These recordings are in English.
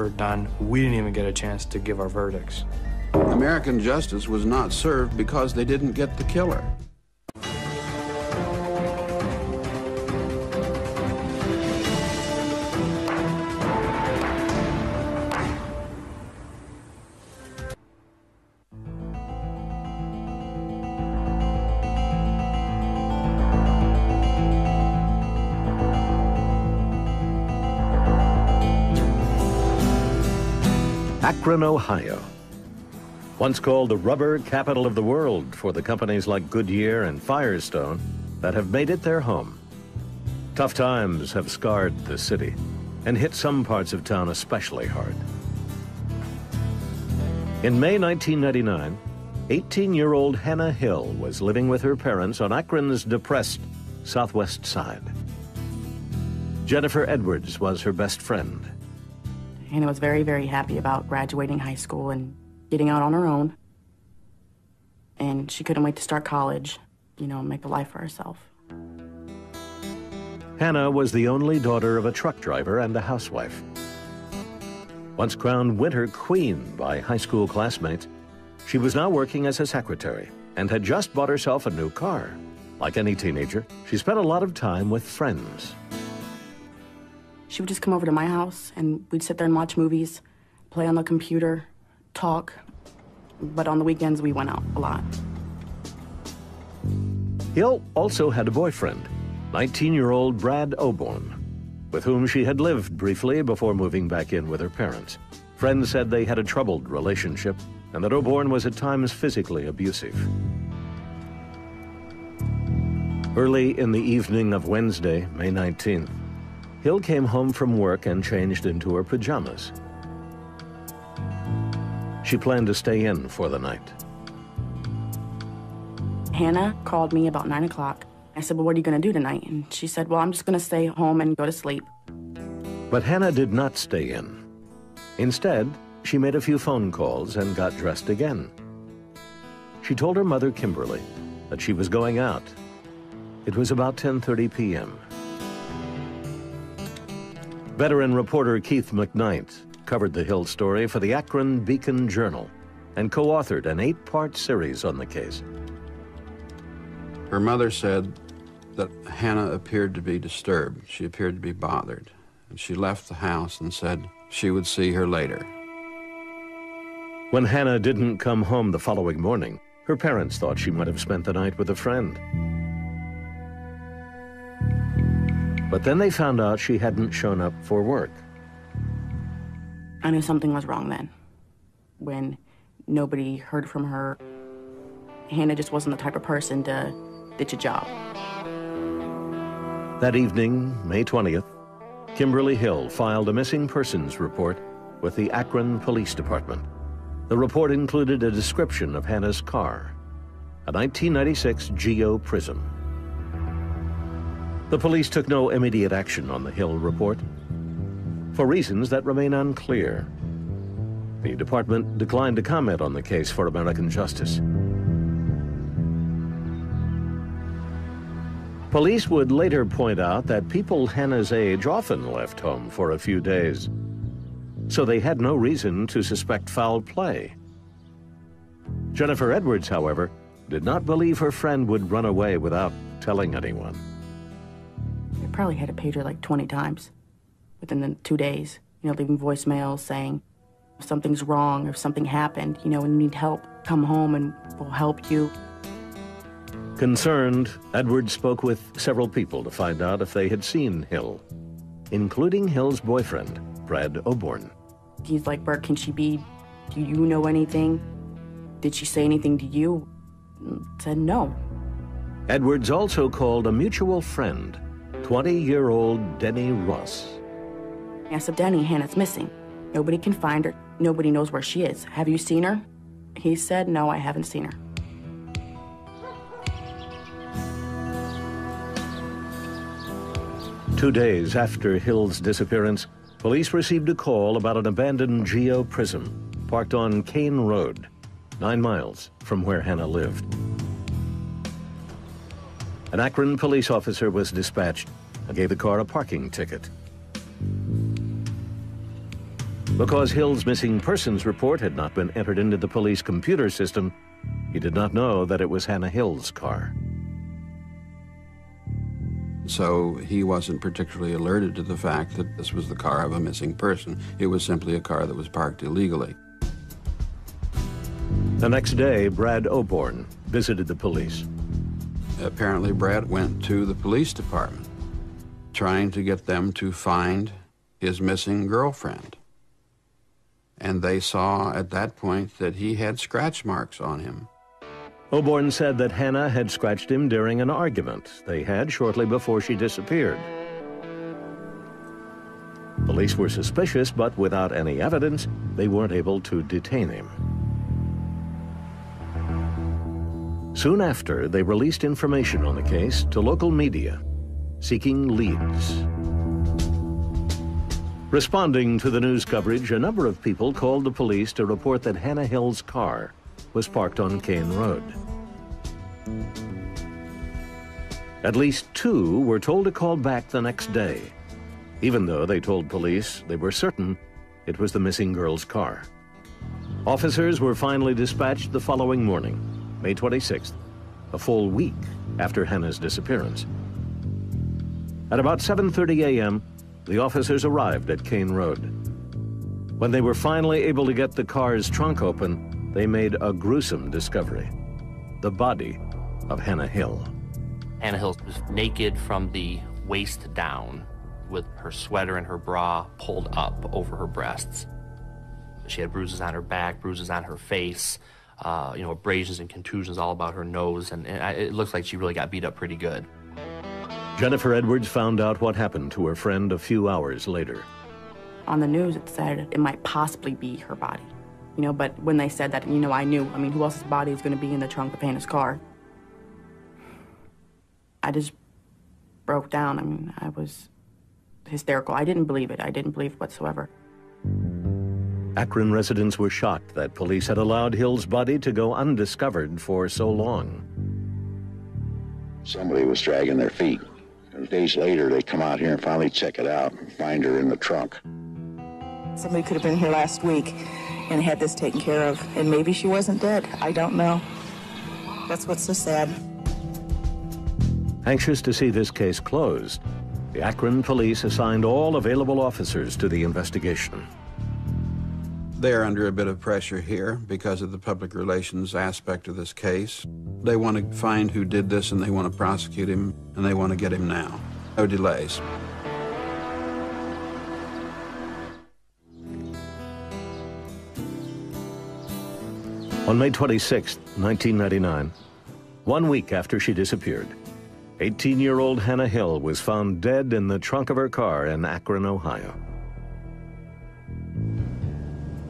were done, we didn't even get a chance to give our verdicts. American justice was not served because they didn't get the killer. Akron, Ohio. Once called the rubber capital of the world for the companies like Goodyear and Firestone that have made it their home. Tough times have scarred the city and hit some parts of town especially hard. In May 1999, 18-year-old Hannah Hill was living with her parents on Akron's depressed southwest side. Jennifer Edwards was her best friend. Hannah was very, very happy about graduating high school and getting out on her own. And she couldn't wait to start college, you know, make a life for herself. Hannah was the only daughter of a truck driver and a housewife. Once crowned Winter Queen by high school classmates, she was now working as a secretary and had just bought herself a new car. Like any teenager, she spent a lot of time with friends. She would just come over to my house, and we'd sit there and watch movies, play on the computer, talk. But on the weekends, we went out a lot. Hill also had a boyfriend, 19-year-old Brad Oborn, with whom she had lived briefly before moving back in with her parents. Friends said they had a troubled relationship and that Oborn was at times physically abusive. Early in the evening of Wednesday, May 19th, Hill came home from work and changed into her pajamas. She planned to stay in for the night. Hannah called me about 9 o'clock. I said, well, what are you going to do tonight? And she said, well, I'm just going to stay home and go to sleep. But Hannah did not stay in. Instead, she made a few phone calls and got dressed again. She told her mother, Kimberly, that she was going out. It was about 10:30 p.m. Veteran reporter Keith McKnight covered the Hill story for the Akron Beacon Journal and co-authored an 8-part series on the case. Her mother said that Hannah appeared to be disturbed. She appeared to be bothered. And she left the house and said she would see her later. When Hannah didn't come home the following morning, her parents thought she might have spent the night with a friend. But then they found out she hadn't shown up for work. I knew something was wrong then. When nobody heard from her, Hannah just wasn't the type of person to ditch a job. That evening, May 20th, Kimberly Hill filed a missing persons report with the Akron Police Department. The report included a description of Hannah's car, a 1996 Geo Prism. The police took no immediate action on the Hill report for reasons that remain unclear. The department declined to comment on the case for American justice. Police would later point out that people Hannah's age often left home for a few days, so they had no reason to suspect foul play. Jennifer Edwards, however, did not believe her friend would run away without telling anyone. I probably had to page her like 20 times within the 2 days, you know, leaving voicemails saying, if something's wrong, if something happened, you know, and you need help, come home and we'll help you. Concerned, Edwards spoke with several people to find out if they had seen Hill, including Hill's boyfriend, Brad Oborn. He's like, Bert, can she be, do you know anything? Did she say anything to you? Said no. Edwards also called a mutual friend, 20-year-old Denny Ross. I said, Denny, Hannah's missing. Nobody can find her. Nobody knows where she is. Have you seen her? He said, no, I haven't seen her. Two days after Hill's disappearance, police received a call about an abandoned Geo Prism parked on Kane Road, 9 miles from where Hannah lived. An Akron police officer was dispatched and gave the car a parking ticket. Because Hill's missing persons report had not been entered into the police computer system, he did not know that it was Hannah Hill's car. So he wasn't particularly alerted to the fact that this was the car of a missing person. It was simply a car that was parked illegally. The next day, Brad Oborn visited the police. Apparently, Brad went to the police department trying to get them to find his missing girlfriend. And they saw at that point that he had scratch marks on him. Oborn said that Hannah had scratched him during an argument they had shortly before she disappeared. Police were suspicious, but without any evidence, they weren't able to detain him. Soon after, they released information on the case to local media, seeking leads. Responding to the news coverage, a number of people called the police to report that Hannah Hill's car was parked on Kane Road. At least 2 were told to call back the next day, even though they told police they were certain it was the missing girl's car. Officers were finally dispatched the following morning, May 26th, a full week after Hannah's disappearance. At about 7:30 a.m., the officers arrived at Kane Road. When they were finally able to get the car's trunk open, they made a gruesome discovery: the body of Hannah Hill. Hannah Hill was naked from the waist down, with her sweater and her bra pulled up over her breasts. She had bruises on her back, bruises on her face, abrasions and contusions all about her nose, and it looks like she really got beat up pretty good. Jennifer Edwards found out what happened to her friend a few hours later. On the news, it said it might possibly be her body. But when they said that, I knew. Who else's body is going to be in the trunk of Hannah's car? I just broke down. I was hysterical. I didn't believe it. I didn't believe it whatsoever. Akron residents were shocked that police had allowed Hill's body to go undiscovered for so long. Somebody was dragging their feet. And days later, they come out here and finally check it out and find her in the trunk. Somebody could have been here last week and had this taken care of, and maybe she wasn't dead. I don't know. That's what's so sad. Anxious to see this case closed, the Akron police assigned all available officers to the investigation. They're under a bit of pressure here because of the public relations aspect of this case. They want to find who did this, and they want to prosecute him, and they want to get him now. No delays. On May 26, 1999, 1 week after she disappeared, 18-year-old Hannah Hill was found dead in the trunk of her car in Akron, Ohio.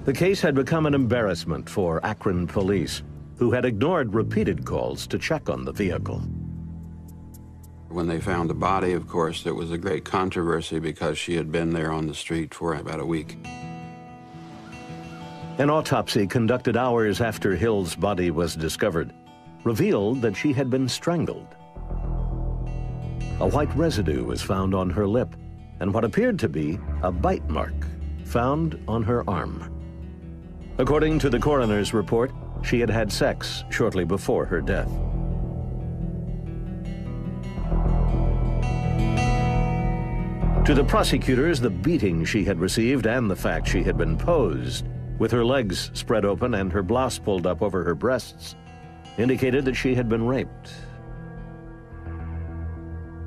The case had become an embarrassment for Akron police, who had ignored repeated calls to check on the vehicle. When they found the body, of course, there was a great controversy because she had been there on the street for about a week. An autopsy conducted hours after Hill's body was discovered revealed that she had been strangled. A white residue was found on her lip, and what appeared to be a bite mark found on her arm. According to the coroner's report, she had had sex shortly before her death. To the prosecutors, the beating she had received and the fact she had been posed, with her legs spread open and her blouse pulled up over her breasts, indicated that she had been raped.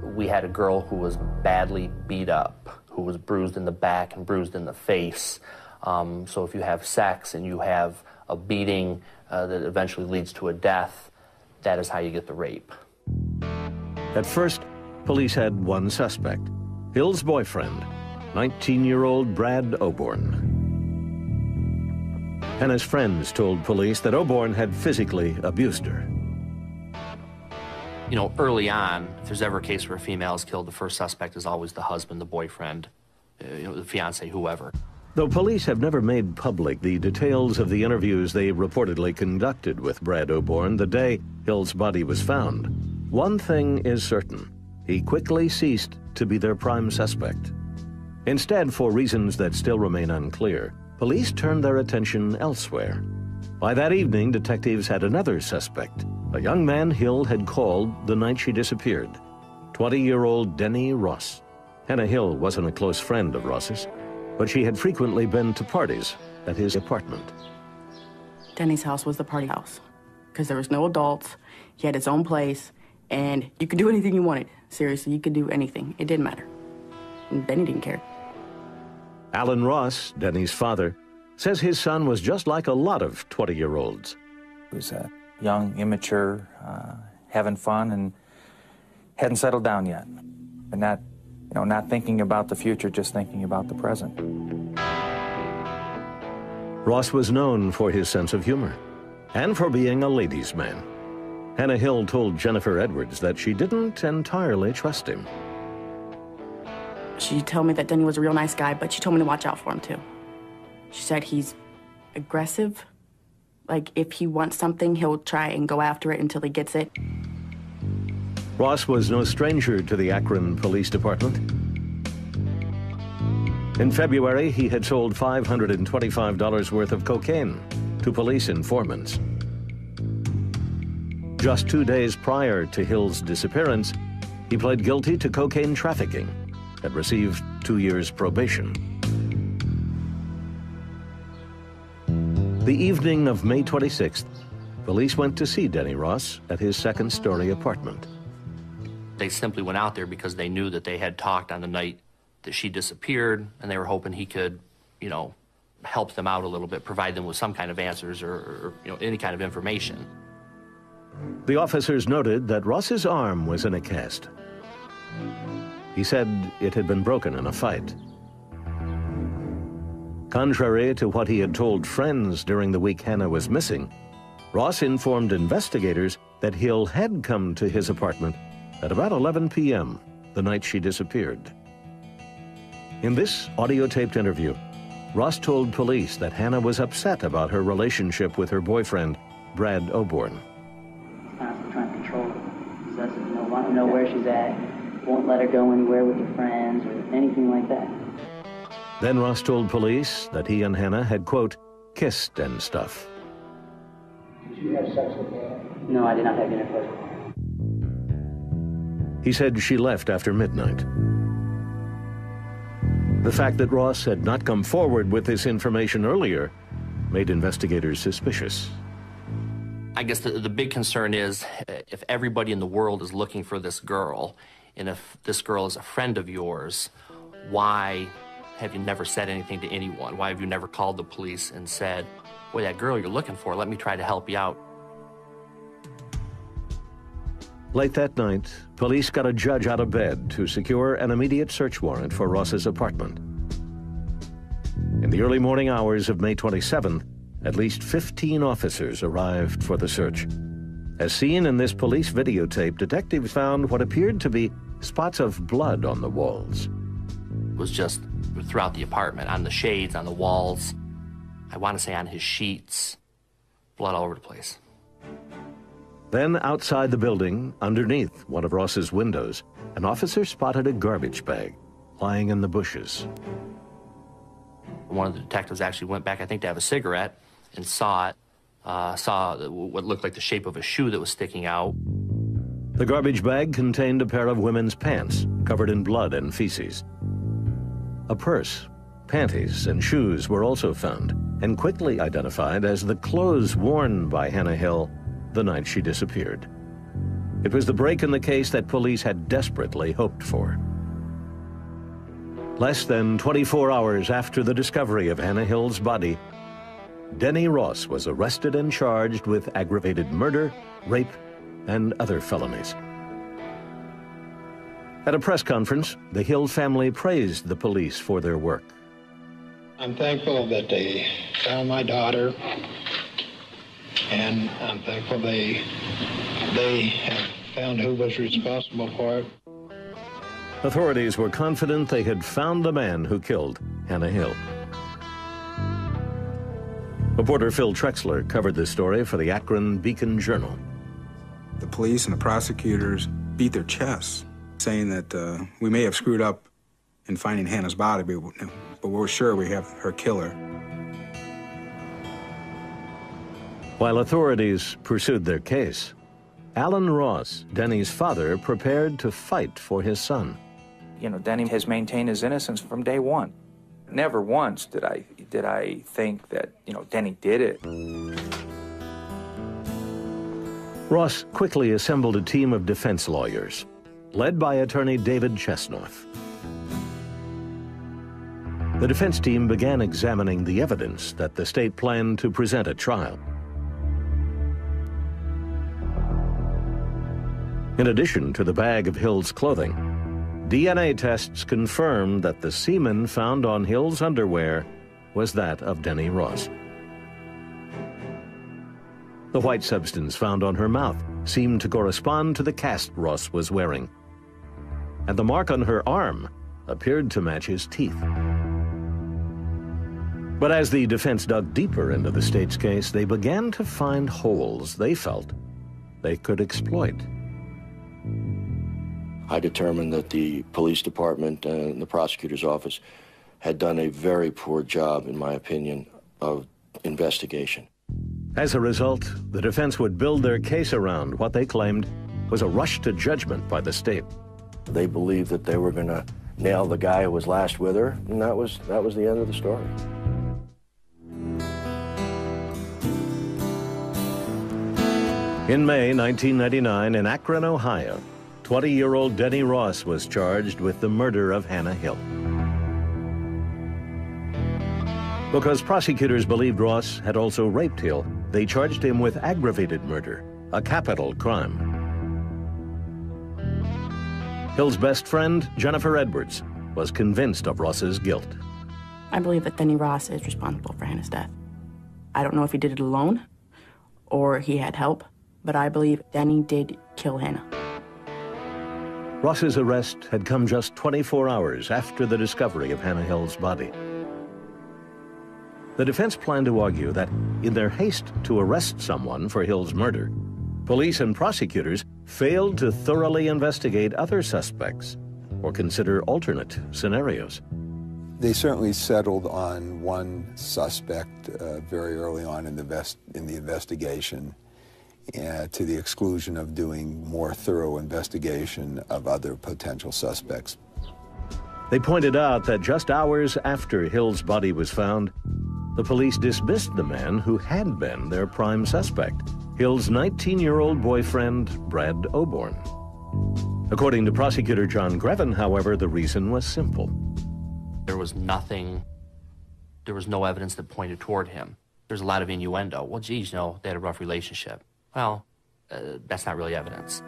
We had a girl who was badly beat up, who was bruised in the back and bruised in the face. So if you have sex and you have a beating that eventually leads to a death, that is how you get the rape. At first, police had one suspect, Hill's boyfriend, 19-year-old Brad Oborn. Hannah's friends told police that Oborn had physically abused her. Early on, if there's ever a case where a female is killed, the first suspect is always the husband, the boyfriend, the fiance, whoever. Though police have never made public the details of the interviews they reportedly conducted with Brad Oborn the day Hill's body was found, one thing is certain: he quickly ceased to be their prime suspect. Instead, for reasons that still remain unclear, police turned their attention elsewhere. By that evening, detectives had another suspect, a young man Hill had called the night she disappeared, 20-year-old Denny Ross. Hannah Hill wasn't a close friend of Ross's, but she had frequently been to parties at his apartment. Denny's house was the party house because there was no adults. He had his own place, and you could do anything you wanted. Seriously, you could do anything. It didn't matter. And Denny didn't care. Alan Ross, Denny's father, says his son was just like a lot of 20-year-olds. He was young, immature, having fun, and hadn't settled down yet. And not thinking about the future, just thinking about the present. Ross was known for his sense of humor and for being a ladies' man. Hannah Hill told Jennifer Edwards that she didn't entirely trust him. She told me that Denny was a real nice guy, but she told me to watch out for him, too. She said he's aggressive. Like, if he wants something, he'll try and go after it until he gets it. Ross was no stranger to the Akron Police Department. In February, he had sold $525 worth of cocaine to police informants. Just 2 days prior to Hill's disappearance, he pled guilty to cocaine trafficking and received 2 years probation. The evening of May 26th, police went to see Denny Ross at his second-story apartment. They simply went out there because they knew that they had talked on the night that she disappeared, and they were hoping he could, help them out a little bit, provide them with some kind of answers or any kind of information. The officers noted that Ross's arm was in a cast. He said it had been broken in a fight. Contrary to what he had told friends during the week Hannah was missing, Ross informed investigators that Hill had come to his apartment at about 11 p.m. the night she disappeared. In this audio-taped interview, Ross told police that Hannah was upset about her relationship with her boyfriend, Brad Oborn. Constantly trying to control her. He doesn't want to know where she's at, won't let her go anywhere with her friends or anything like that. Then Ross told police that he and Hannah had, quote, kissed and stuff. Did you have sex with her? No, I did not have intercourse with her. He said she left after midnight. The fact that Ross had not come forward with this information earlier made investigators suspicious. I guess the big concern is if everybody in the world is looking for this girl, and if this girl is a friend of yours, why have you never said anything to anyone? Why have you never called the police and said, boy, that girl you're looking for, let me try to help you out? Late that night, police got a judge out of bed to secure an immediate search warrant for Ross's apartment. In the early morning hours of May 27th, at least 15 officers arrived for the search. As seen in this police videotape, detectives found what appeared to be spots of blood on the walls. It was just throughout the apartment, on the shades, on the walls, I want to say on his sheets, blood all over the place. Then outside the building, underneath one of Ross's windows, an officer spotted a garbage bag lying in the bushes. One of the detectives actually went back, I think, to have a cigarette and saw it, saw what looked like the shape of a shoe that was sticking out. The garbage bag contained a pair of women's pants covered in blood and feces. A purse, panties, and shoes were also found and quickly identified as the clothes worn by Hannah Hill the night she disappeared. It was the break in the case that police had desperately hoped for. Less than 24 hours after the discovery of Hannah Hill's body, Denny Ross was arrested and charged with aggravated murder, rape, and other felonies. At a press conference, the Hill family praised the police for their work. I'm thankful that they found my daughter, and I'm thankful they have found who was responsible for it. Authorities were confident they had found the man who killed Hannah Hill. Reporter Phil Trexler covered this story for the Akron Beacon Journal. The police and the prosecutors beat their chests, saying that we may have screwed up in finding Hannah's body, but we're sure we have her killer. While authorities pursued their case, Alan Ross, Denny's father, prepared to fight for his son. You know, Denny has maintained his innocence from day one. Never once did I think that, you know, Denny did it. Ross quickly assembled a team of defense lawyers, led by attorney David Chesnoff. The defense team began examining the evidence that the state planned to present at trial. In addition to the bag of Hill's clothing, DNA tests confirmed that the semen found on Hill's underwear was that of Denny Ross. The white substance found on her mouth seemed to correspond to the cast Ross was wearing, and the mark on her arm appeared to match his teeth. But as the defense dug deeper into the state's case, they began to find holes they felt they could exploit. I determined that the police department and the prosecutor's office had done a very poor job, in my opinion, of investigation. As a result, the defense would build their case around what they claimed was a rush to judgment by the state. They believed that they were going to nail the guy who was last with her, and that was the end of the story. In May 1999, in Akron, Ohio, 20-year-old Denny Ross was charged with the murder of Hannah Hill. Because prosecutors believed Ross had also raped Hill, they charged him with aggravated murder, a capital crime. Hill's best friend, Jennifer Edwards, was convinced of Ross's guilt. I believe that Denny Ross is responsible for Hannah's death. I don't know if he did it alone or he had help, but I believe Denny did kill Hannah. Ross's arrest had come just 24 hours after the discovery of Hannah Hill's body. The defense planned to argue that in their haste to arrest someone for Hill's murder, police and prosecutors failed to thoroughly investigate other suspects or consider alternate scenarios. They certainly settled on one suspect very early on in the investigation, to the exclusion of doing more thorough investigation of other potential suspects. They pointed out that just hours after Hill's body was found, the police dismissed the man who had been their prime suspect, Hill's 19-year-old boyfriend, Brad Oborn. According to prosecutor John Grevin, however, the reason was simple. There was no evidence that pointed toward him. There's a lot of innuendo. Well, geez, you know, they had a rough relationship. Well, that's not really evidence.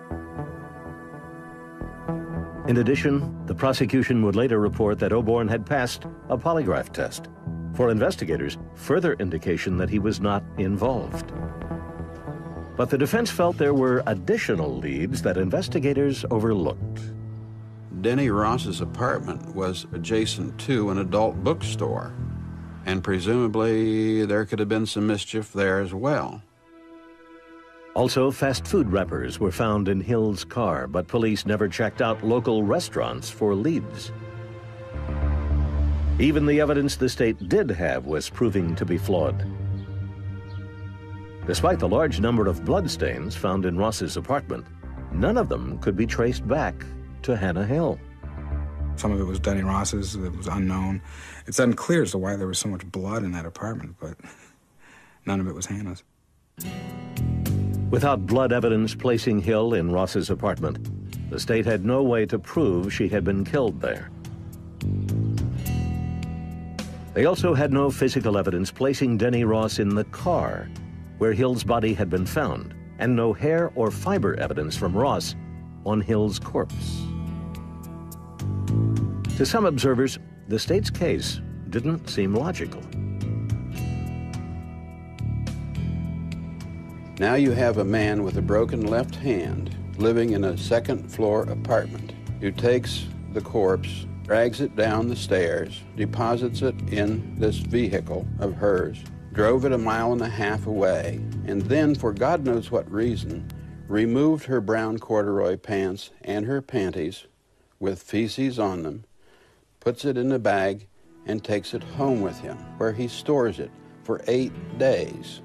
In addition, the prosecution would later report that Oborn had passed a polygraph test. For investigators, further indication that he was not involved. But the defense felt there were additional leads that investigators overlooked. Denny Ross's apartment was adjacent to an adult bookstore, and presumably there could have been some mischief there as well. Also, fast food wrappers were found in Hill's car, but police never checked out local restaurants for leads. Even the evidence the state did have was proving to be flawed. Despite the large number of bloodstains found in Ross's apartment, none of them could be traced back to Hannah Hill. Some of it was Denny Ross's, it was unknown. It's unclear as to why there was so much blood in that apartment, but none of it was Hannah's. Without blood evidence placing Hill in Ross's apartment, the state had no way to prove she had been killed there. They also had no physical evidence placing Denny Ross in the car where Hill's body had been found, and no hair or fiber evidence from Ross on Hill's corpse. To some observers, the state's case didn't seem logical. Now you have a man with a broken left hand living in a second-floor apartment who takes the corpse, drags it down the stairs, deposits it in this vehicle of hers, drove it 1.5 miles away, and then, for God knows what reason, removed her brown corduroy pants and her panties with feces on them, puts it in a bag, and takes it home with him, where he stores it for 8 days.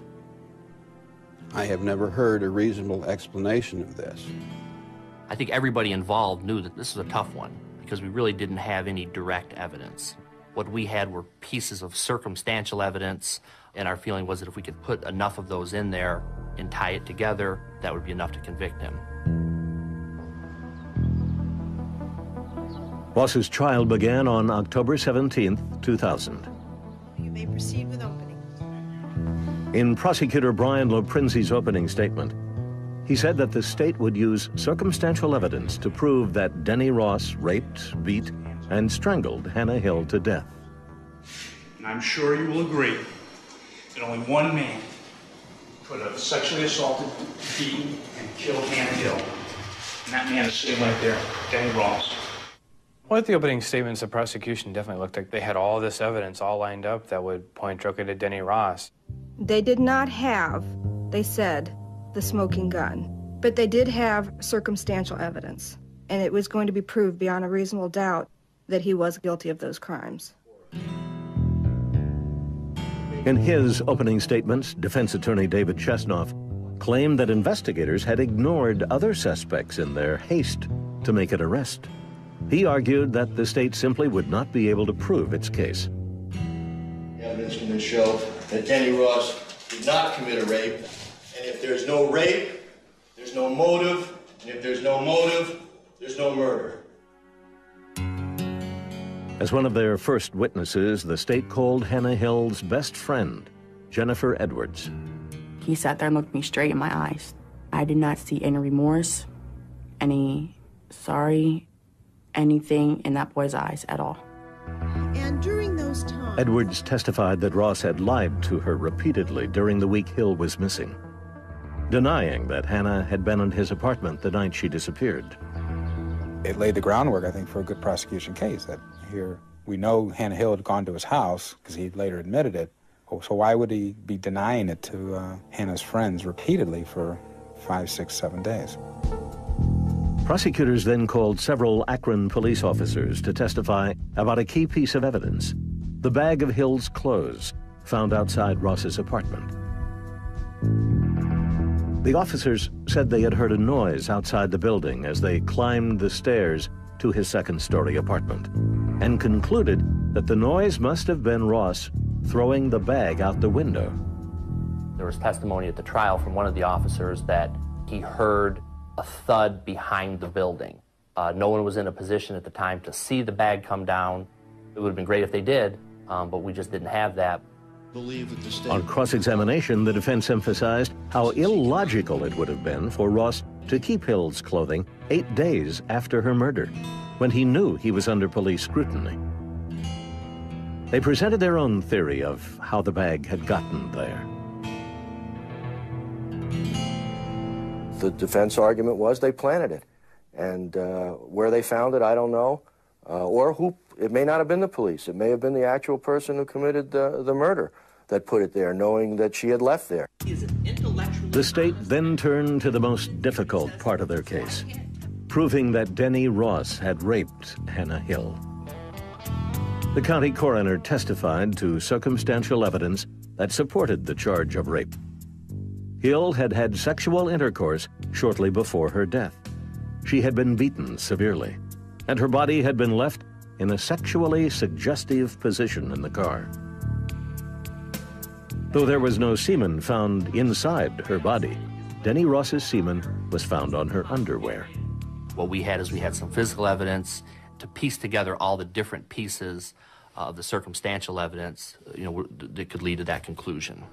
I have never heard a reasonable explanation of this. I think everybody involved knew that this was a tough one because we really didn't have any direct evidence. What we had were pieces of circumstantial evidence, and our feeling was that if we could put enough of those in there and tie it together, that would be enough to convict him. Ross's trial began on October 17, 2000. You may proceed with opening. In Prosecutor Brian Loprinzi's opening statement, he said that the state would use circumstantial evidence to prove that Denny Ross raped, beat, and strangled Hannah Hill to death. And I'm sure you will agree that only one man could have sexually assaulted, beaten, and killed Hannah Hill. And that man is sitting right there, Denny Ross. Well, at the opening statements, the prosecution definitely looked like they had all this evidence all lined up that would point directly to Denny Ross. They did not have, they said, the smoking gun, but they did have circumstantial evidence, and it was going to be proved beyond a reasonable doubt that he was guilty of those crimes. In his opening statements, defense attorney David Chesnoff claimed that investigators had ignored other suspects in their haste to make an arrest. He argued that the state simply would not be able to prove its case. The evidence can show that Denny Ross did not commit a rape, and if there's no rape, there's no motive, and if there's no motive, there's no murder. As one of their first witnesses, the state called Hannah Hill's best friend, Jennifer Edwards. He sat there and looked me straight in my eyes. I did not see any remorse, any sorry, anything in that boy's eyes at all. And during those times, Edwards testified that Ross had lied to her repeatedly during the week Hill was missing, denying that Hannah had been in his apartment the night she disappeared. It laid the groundwork, I think, for a good prosecution case. That here we know Hannah Hill had gone to his house because he later admitted it. So why would he be denying it to Hannah's friends repeatedly for 5, 6, 7 days? Prosecutors then called several Akron police officers to testify about a key piece of evidence, the bag of Hill's clothes found outside Ross's apartment. The officers said they had heard a noise outside the building as they climbed the stairs to his second-story apartment, and concluded that the noise must have been Ross throwing the bag out the window. There was testimony at the trial from one of the officers that he heard a thud behind the building. No one was in a position at the time to see the bag come down. It would have been great if they did, but we just didn't have that. On cross-examination, the defense emphasized how illogical it would have been for Ross to keep Hill's clothing 8 days after her murder, when he knew he was under police scrutiny. They presented their own theory of how the bag had gotten there. The defense argument was they planted it. And where they found it, I don't know. Or who, it may not have been the police. It may have been the actual person who committed the murder that put it there, knowing that she had left there. The state then turned to the most difficult part of their case, proving that Denny Ross had raped Hannah Hill. The county coroner testified to circumstantial evidence that supported the charge of rape. Hill had had sexual intercourse shortly before her death. She had been beaten severely, and her body had been left in a sexually suggestive position in the car. Though there was no semen found inside her body, Denny Ross's semen was found on her underwear. What we had is we had some physical evidence to piece together all the different pieces of the circumstantial evidence, that could lead to that conclusion.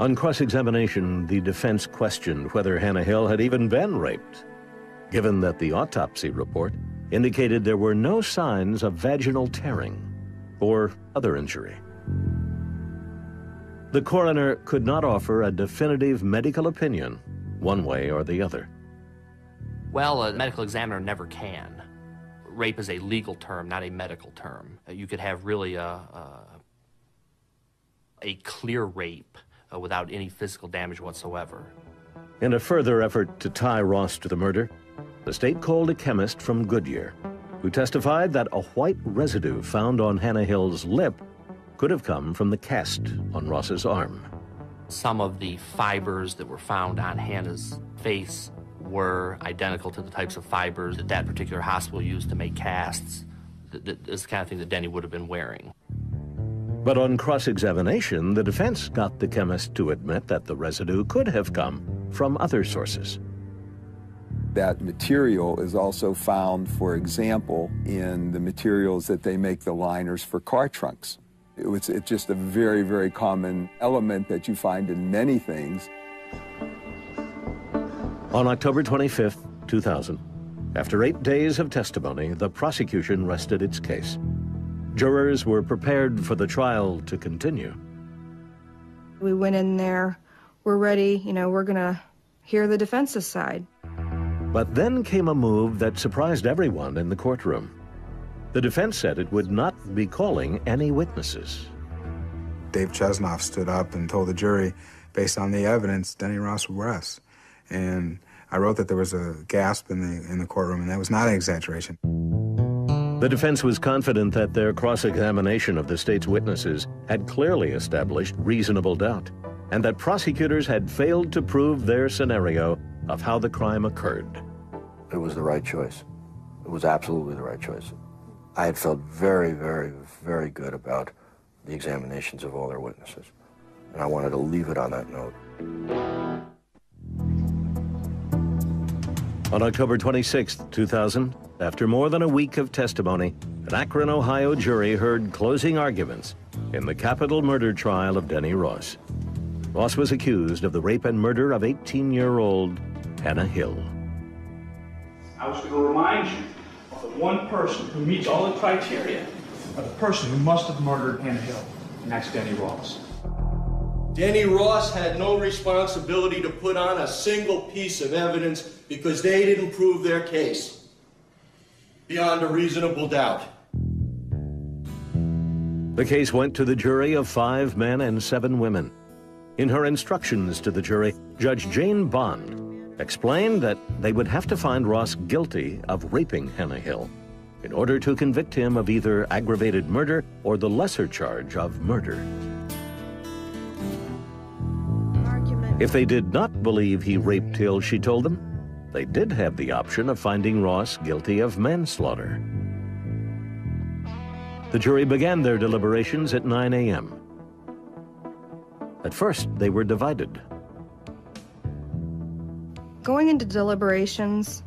On cross-examination, the defense questioned whether Hannah Hill had even been raped, given that the autopsy report indicated there were no signs of vaginal tearing or other injury. The coroner could not offer a definitive medical opinion one way or the other. Well, a medical examiner never can. Rape is a legal term, not a medical term. You could have really a clear rape without any physical damage whatsoever. In a further effort to tie Ross to the murder, the state called a chemist from Goodyear, who testified that a white residue found on Hannah Hill's lip could have come from the cast on Ross's arm. Some of the fibers that were found on Hannah's face were identical to the types of fibers that that particular hospital used to make casts. That is the kind of thing that Denny would have been wearing. But on cross-examination, the defense got the chemist to admit that the residue could have come from other sources. That material is also found, for example, in the materials that they make the liners for car trunks. It's just a very, very common element that you find in many things. On October 25th, 2000, after 8 days of testimony, the prosecution rested its case. Jurors were prepared for the trial to continue. We went in there, we're ready, we're gonna hear the defense's side. But then came a move that surprised everyone in the courtroom. The defense said it would not be calling any witnesses. Dave Chesnoff stood up and told the jury, based on the evidence, Denny Ross would arrest. And I wrote that there was a gasp in the courtroom, and that was not an exaggeration. The defense was confident that their cross-examination of the state's witnesses had clearly established reasonable doubt, and that prosecutors had failed to prove their scenario of how the crime occurred. It was the right choice. It was absolutely the right choice. I had felt very, very, very good about the examinations of all their witnesses, and I wanted to leave it on that note. On October 26, 2000, after more than a week of testimony, an Akron, Ohio jury heard closing arguments in the capital murder trial of Denny Ross. Ross was accused of the rape and murder of 18-year-old Hannah Hill. I was going to remind you of the one person who meets all the criteria of the person who must have murdered Hannah Hill, and that's Denny Ross. Denny Ross had no responsibility to put on a single piece of evidence because they didn't prove their case beyond a reasonable doubt. The case went to the jury of 5 men and 7 women. In her instructions to the jury, Judge Jane Bond explained that they would have to find Ross guilty of raping Hannah Hill in order to convict him of either aggravated murder or the lesser charge of murder. If they did not believe he raped Hill, she told them, they did have the option of finding Ross guilty of manslaughter. The jury began their deliberations at 9 a.m. At first, they were divided. Going into deliberations,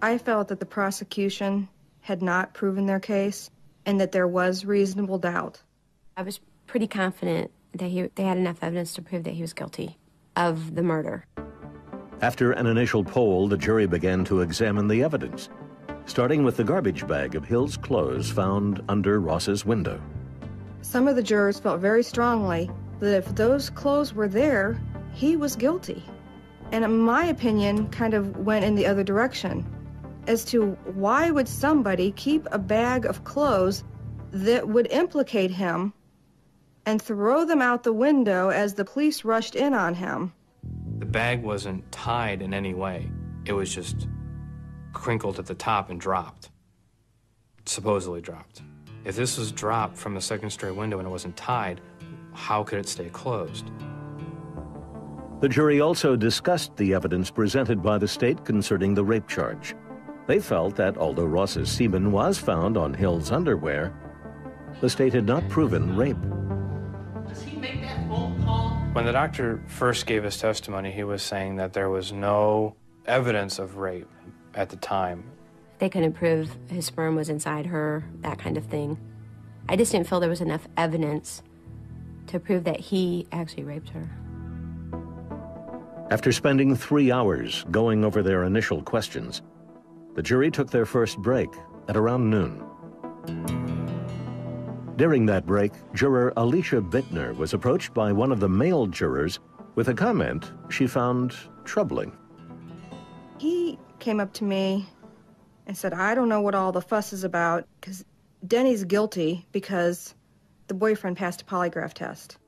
I felt that the prosecution had not proven their case and that there was reasonable doubt. I was pretty confident that they had enough evidence to prove that he was guilty of the murder. After an initial poll, the jury began to examine the evidence, starting with the garbage bag of Hill's clothes found under Ross's window. Some of the jurors felt very strongly that if those clothes were there, he was guilty. And in my opinion, kind of went in the other direction as to why would somebody keep a bag of clothes that would implicate him and throw them out the window as the police rushed in on him. The bag wasn't tied in any way. It was just crinkled at the top and dropped. Supposedly dropped. If this was dropped from the second-story window and it wasn't tied, how could it stay closed? The jury also discussed the evidence presented by the state concerning the rape charge. They felt that although Ross's semen was found on Hill's underwear, the state had not proven rape. When the doctor first gave his testimony, he was saying that there was no evidence of rape at the time. They couldn't prove his sperm was inside her, that kind of thing. I just didn't feel there was enough evidence to prove that he actually raped her. After spending 3 hours going over their initial questions, the jury took their first break at around noon. During that break, juror Alicia Bittner was approached by one of the male jurors with a comment she found troubling. He came up to me and said, I don't know what all the fuss is about, because Denny's guilty because the boyfriend passed a polygraph test.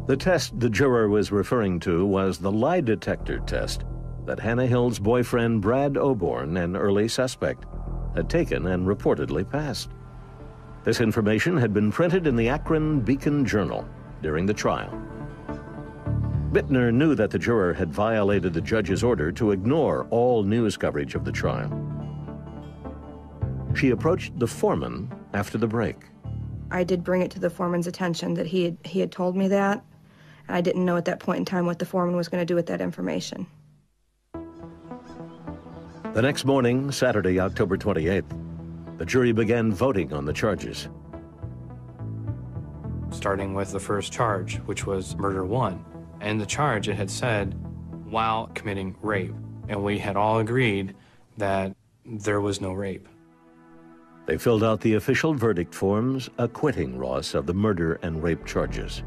The test the juror was referring to was the lie detector test that Hannah Hill's boyfriend, Brad Oborn, an early suspect, had taken and reportedly passed. This information had been printed in the Akron Beacon Journal during the trial. Bittner knew that the juror had violated the judge's order to ignore all news coverage of the trial. She approached the foreman after the break. I did bring it to the foreman's attention that he had told me that, and I didn't know at that point in time what the foreman was going to do with that information. The next morning, Saturday, October 28th, the jury began voting on the charges. Starting with the first charge, which was murder 1. And the charge, it had said, while committing rape. And we had all agreed that there was no rape. They filled out the official verdict forms acquitting Ross of the murder and rape charges.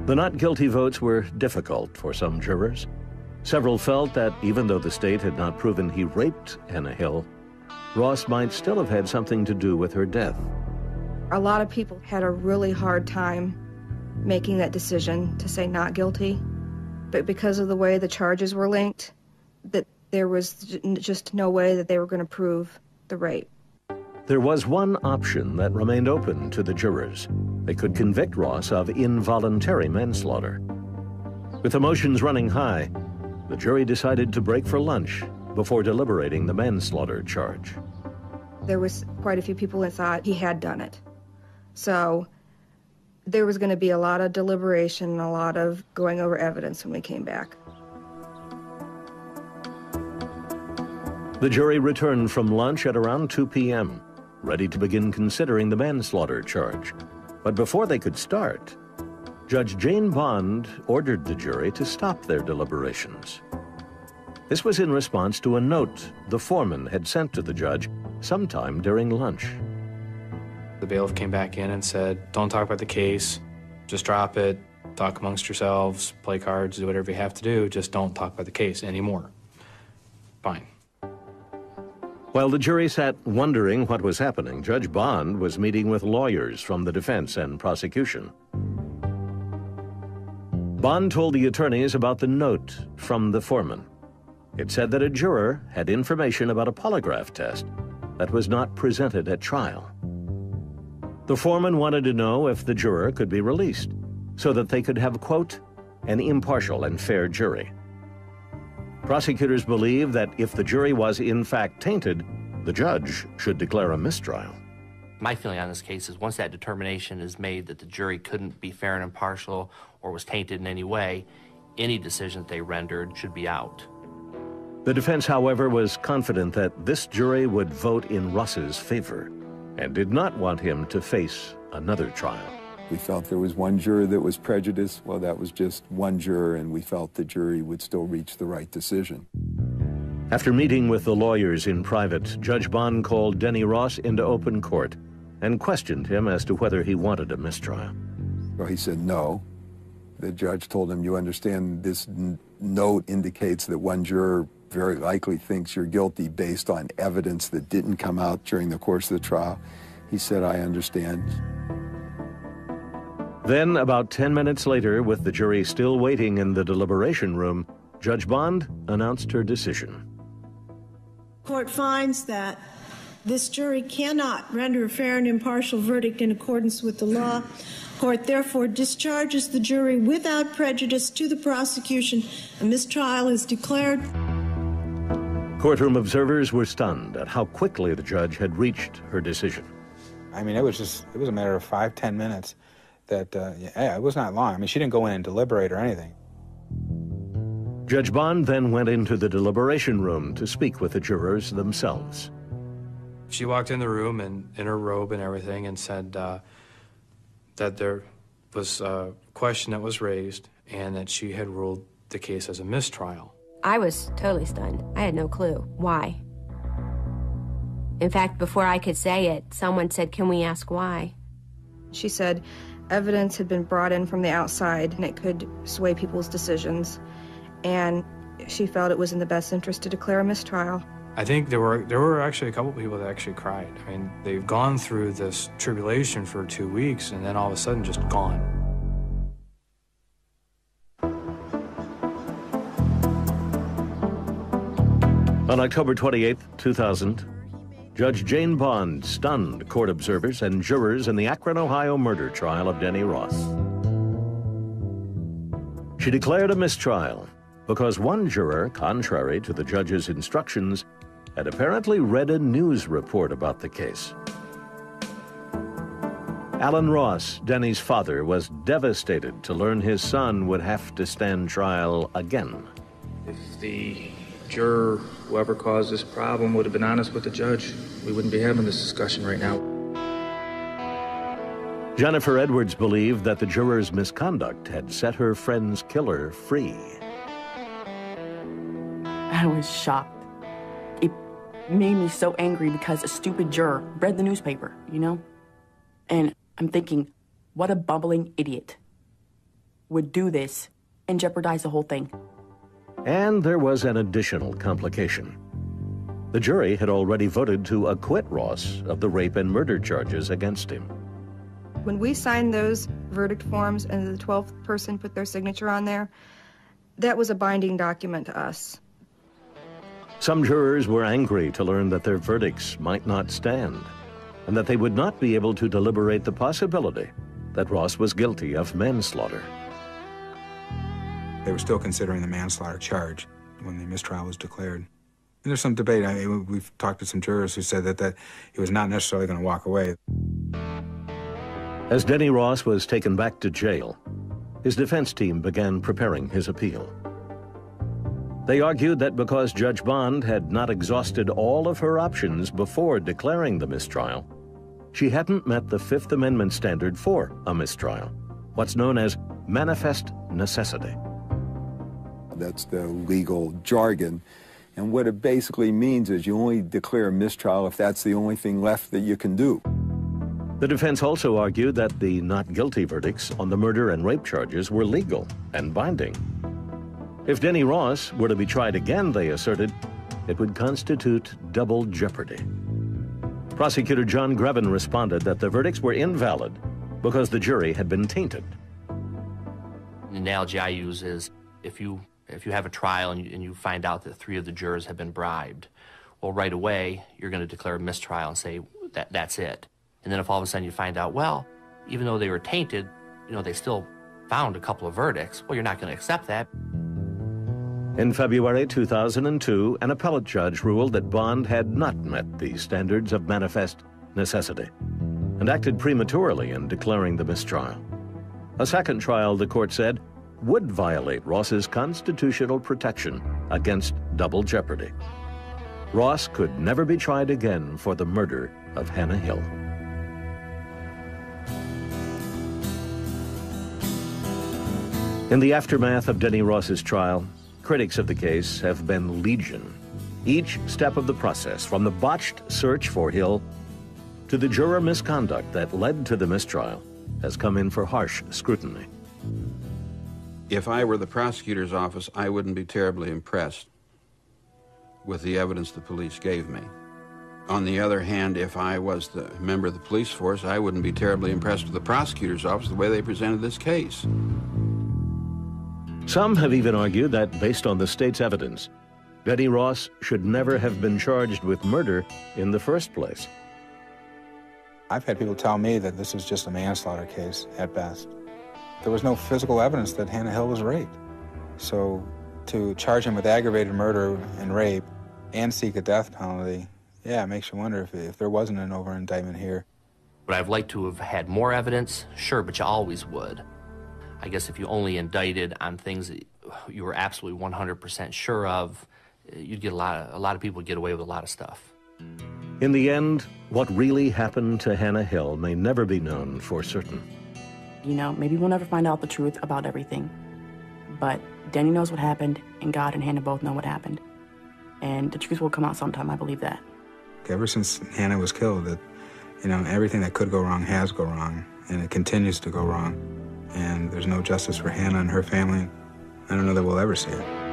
The not guilty votes were difficult for some jurors. Several felt that even though the state had not proven he raped Hannah Hill, Ross might still have had something to do with her death. A lot of people had a really hard time making that decision to say not guilty, but because of the way the charges were linked, that there was just no way that they were going to prove the rape. There was one option that remained open to the jurors. They could convict Ross of involuntary manslaughter. With emotions running high, the jury decided to break for lunch before deliberating the manslaughter charge. There was quite a few people that thought he had done it. So there was going to be a lot of deliberation, a lot of going over evidence when we came back. The jury returned from lunch at around 2 p.m., ready to begin considering the manslaughter charge. But before they could start, Judge Jane Bond ordered the jury to stop their deliberations. This was in response to a note the foreman had sent to the judge sometime during lunch. The bailiff came back in and said, don't talk about the case, just drop it, talk amongst yourselves, play cards, do whatever you have to do, just don't talk about the case anymore. Fine. While the jury sat wondering what was happening, Judge Bond was meeting with lawyers from the defense and prosecution. Bond told the attorneys about the note from the foreman. It said that a juror had information about a polygraph test that was not presented at trial. The foreman wanted to know if the juror could be released so that they could have, quote, an impartial and fair jury. Prosecutors believe that if the jury was in fact tainted, the judge should declare a mistrial. My feeling on this case is once that determination is made that the jury couldn't be fair and impartial or was tainted in any way, any decision that they rendered should be out. The defense, however, was confident that this jury would vote in Ross's favor and did not want him to face another trial. We felt there was one juror that was prejudiced. Well, that was just one juror, and we felt the jury would still reach the right decision. After meeting with the lawyers in private, Judge Bond called Denny Ross into open court and questioned him as to whether he wanted a mistrial. Well, he said no. The judge told him, you understand this note indicates that one juror very likely thinks you're guilty based on evidence that didn't come out during the course of the trial. He said, I understand. Then, about 10 minutes later, with the jury still waiting in the deliberation room, Judge Bond announced her decision. Court finds that this jury cannot render a fair and impartial verdict in accordance with the law. Court therefore discharges the jury without prejudice to the prosecution. A mistrial is declared. Courtroom observers were stunned at how quickly the judge had reached her decision. I mean, it was a matter of 5-10 minutes that, it was not long. I mean, she didn't go in and deliberate or anything. Judge Bond then went into the deliberation room to speak with the jurors themselves. She walked in the room and in her robe and everything and said that there was a question that was raised and that she had ruled the case as a mistrial. I was totally stunned. I had no clue. Why? In fact, before I could say it, someone said, can we ask why? She said evidence had been brought in from the outside and it could sway people's decisions. And she felt it was in the best interest to declare a mistrial. I think there were actually a couple people that actually cried. I mean, they've gone through this tribulation for 2 weeks and then all of a sudden just gone. On October 28, 2000, Judge Jane Bond stunned court observers and jurors in the Akron, Ohio murder trial of Denny Ross. She declared a mistrial because one juror, contrary to the judge's instructions, had apparently read a news report about the case. Alan Ross, Denny's father, was devastated to learn his son would have to stand trial again. If the juror, whoever caused this problem, would have been honest with the judge, we wouldn't be having this discussion right now. Jennifer Edwards believed that the juror's misconduct had set her friend's killer free. I was shocked. It made me so angry because a stupid juror read the newspaper, you know? And I'm thinking, what a bumbling idiot would do this and jeopardize the whole thing. And there was an additional complication. The jury had already voted to acquit Ross of the rape and murder charges against him. When we signed those verdict forms and the 12th person put their signature on there, that was a binding document to us. Some jurors were angry to learn that their verdicts might not stand, and that they would not be able to deliberate the possibility that Ross was guilty of manslaughter. They were still considering the manslaughter charge when the mistrial was declared. And there's some debate. We've talked to some jurors who said that he was not necessarily going to walk away. As Denny Ross was taken back to jail, his defense team began preparing his appeal. They argued that because Judge Bond had not exhausted all of her options before declaring the mistrial, she hadn't met the Fifth Amendment standard for a mistrial, what's known as manifest necessity. That's the legal jargon. And what it basically means is you only declare a mistrial if that's the only thing left that you can do. The defense also argued that the not guilty verdicts on the murder and rape charges were legal and binding. If Denny Ross were to be tried again, they asserted, it would constitute double jeopardy. Prosecutor John Grevin responded that the verdicts were invalid because the jury had been tainted. The analogy I use is if you have a trial and you find out that 3 of the jurors have been bribed, well, right away, you're going to declare a mistrial and say that's it. And then if all of a sudden you find out, well, even though they were tainted, they still found a couple of verdicts, well, you're not going to accept that. In February 2002, an appellate judge ruled that Bond had not met the standards of manifest necessity and acted prematurely in declaring the mistrial. A second trial, the court said, would violate Ross's constitutional protection against double jeopardy. Ross could never be tried again for the murder of Hannah Hill. In the aftermath of Denny Ross's trial, critics of the case have been legion. Each step of the process, from the botched search for Hill to the juror misconduct that led to the mistrial, has come in for harsh scrutiny. If I were the prosecutor's office, I wouldn't be terribly impressed with the evidence the police gave me. On the other hand, if I was the member of the police force, I wouldn't be terribly impressed with the prosecutor's office the way they presented this case. Some have even argued that, based on the state's evidence, Denny Ross should never have been charged with murder in the first place. I've had people tell me that this is just a manslaughter case at best. There was no physical evidence that Hannah Hill was raped. So to charge him with aggravated murder and rape and seek a death penalty, yeah, it makes you wonder if there wasn't an over-indictment here. Would I have liked to have had more evidence? Sure, but you always would. I guess if you only indicted on things that you were absolutely 100% sure of, you'd get a lot of people would get away with a lot of stuff. In the end, what really happened to Hannah Hill may never be known for certain. Maybe we'll never find out the truth about everything. But Denny knows what happened, and God and Hannah both know what happened. And the truth will come out sometime, I believe that. Ever since Hannah was killed, everything that could go wrong has gone wrong, and it continues to go wrong. And there's no justice for Hannah and her family. I don't know that we'll ever see it.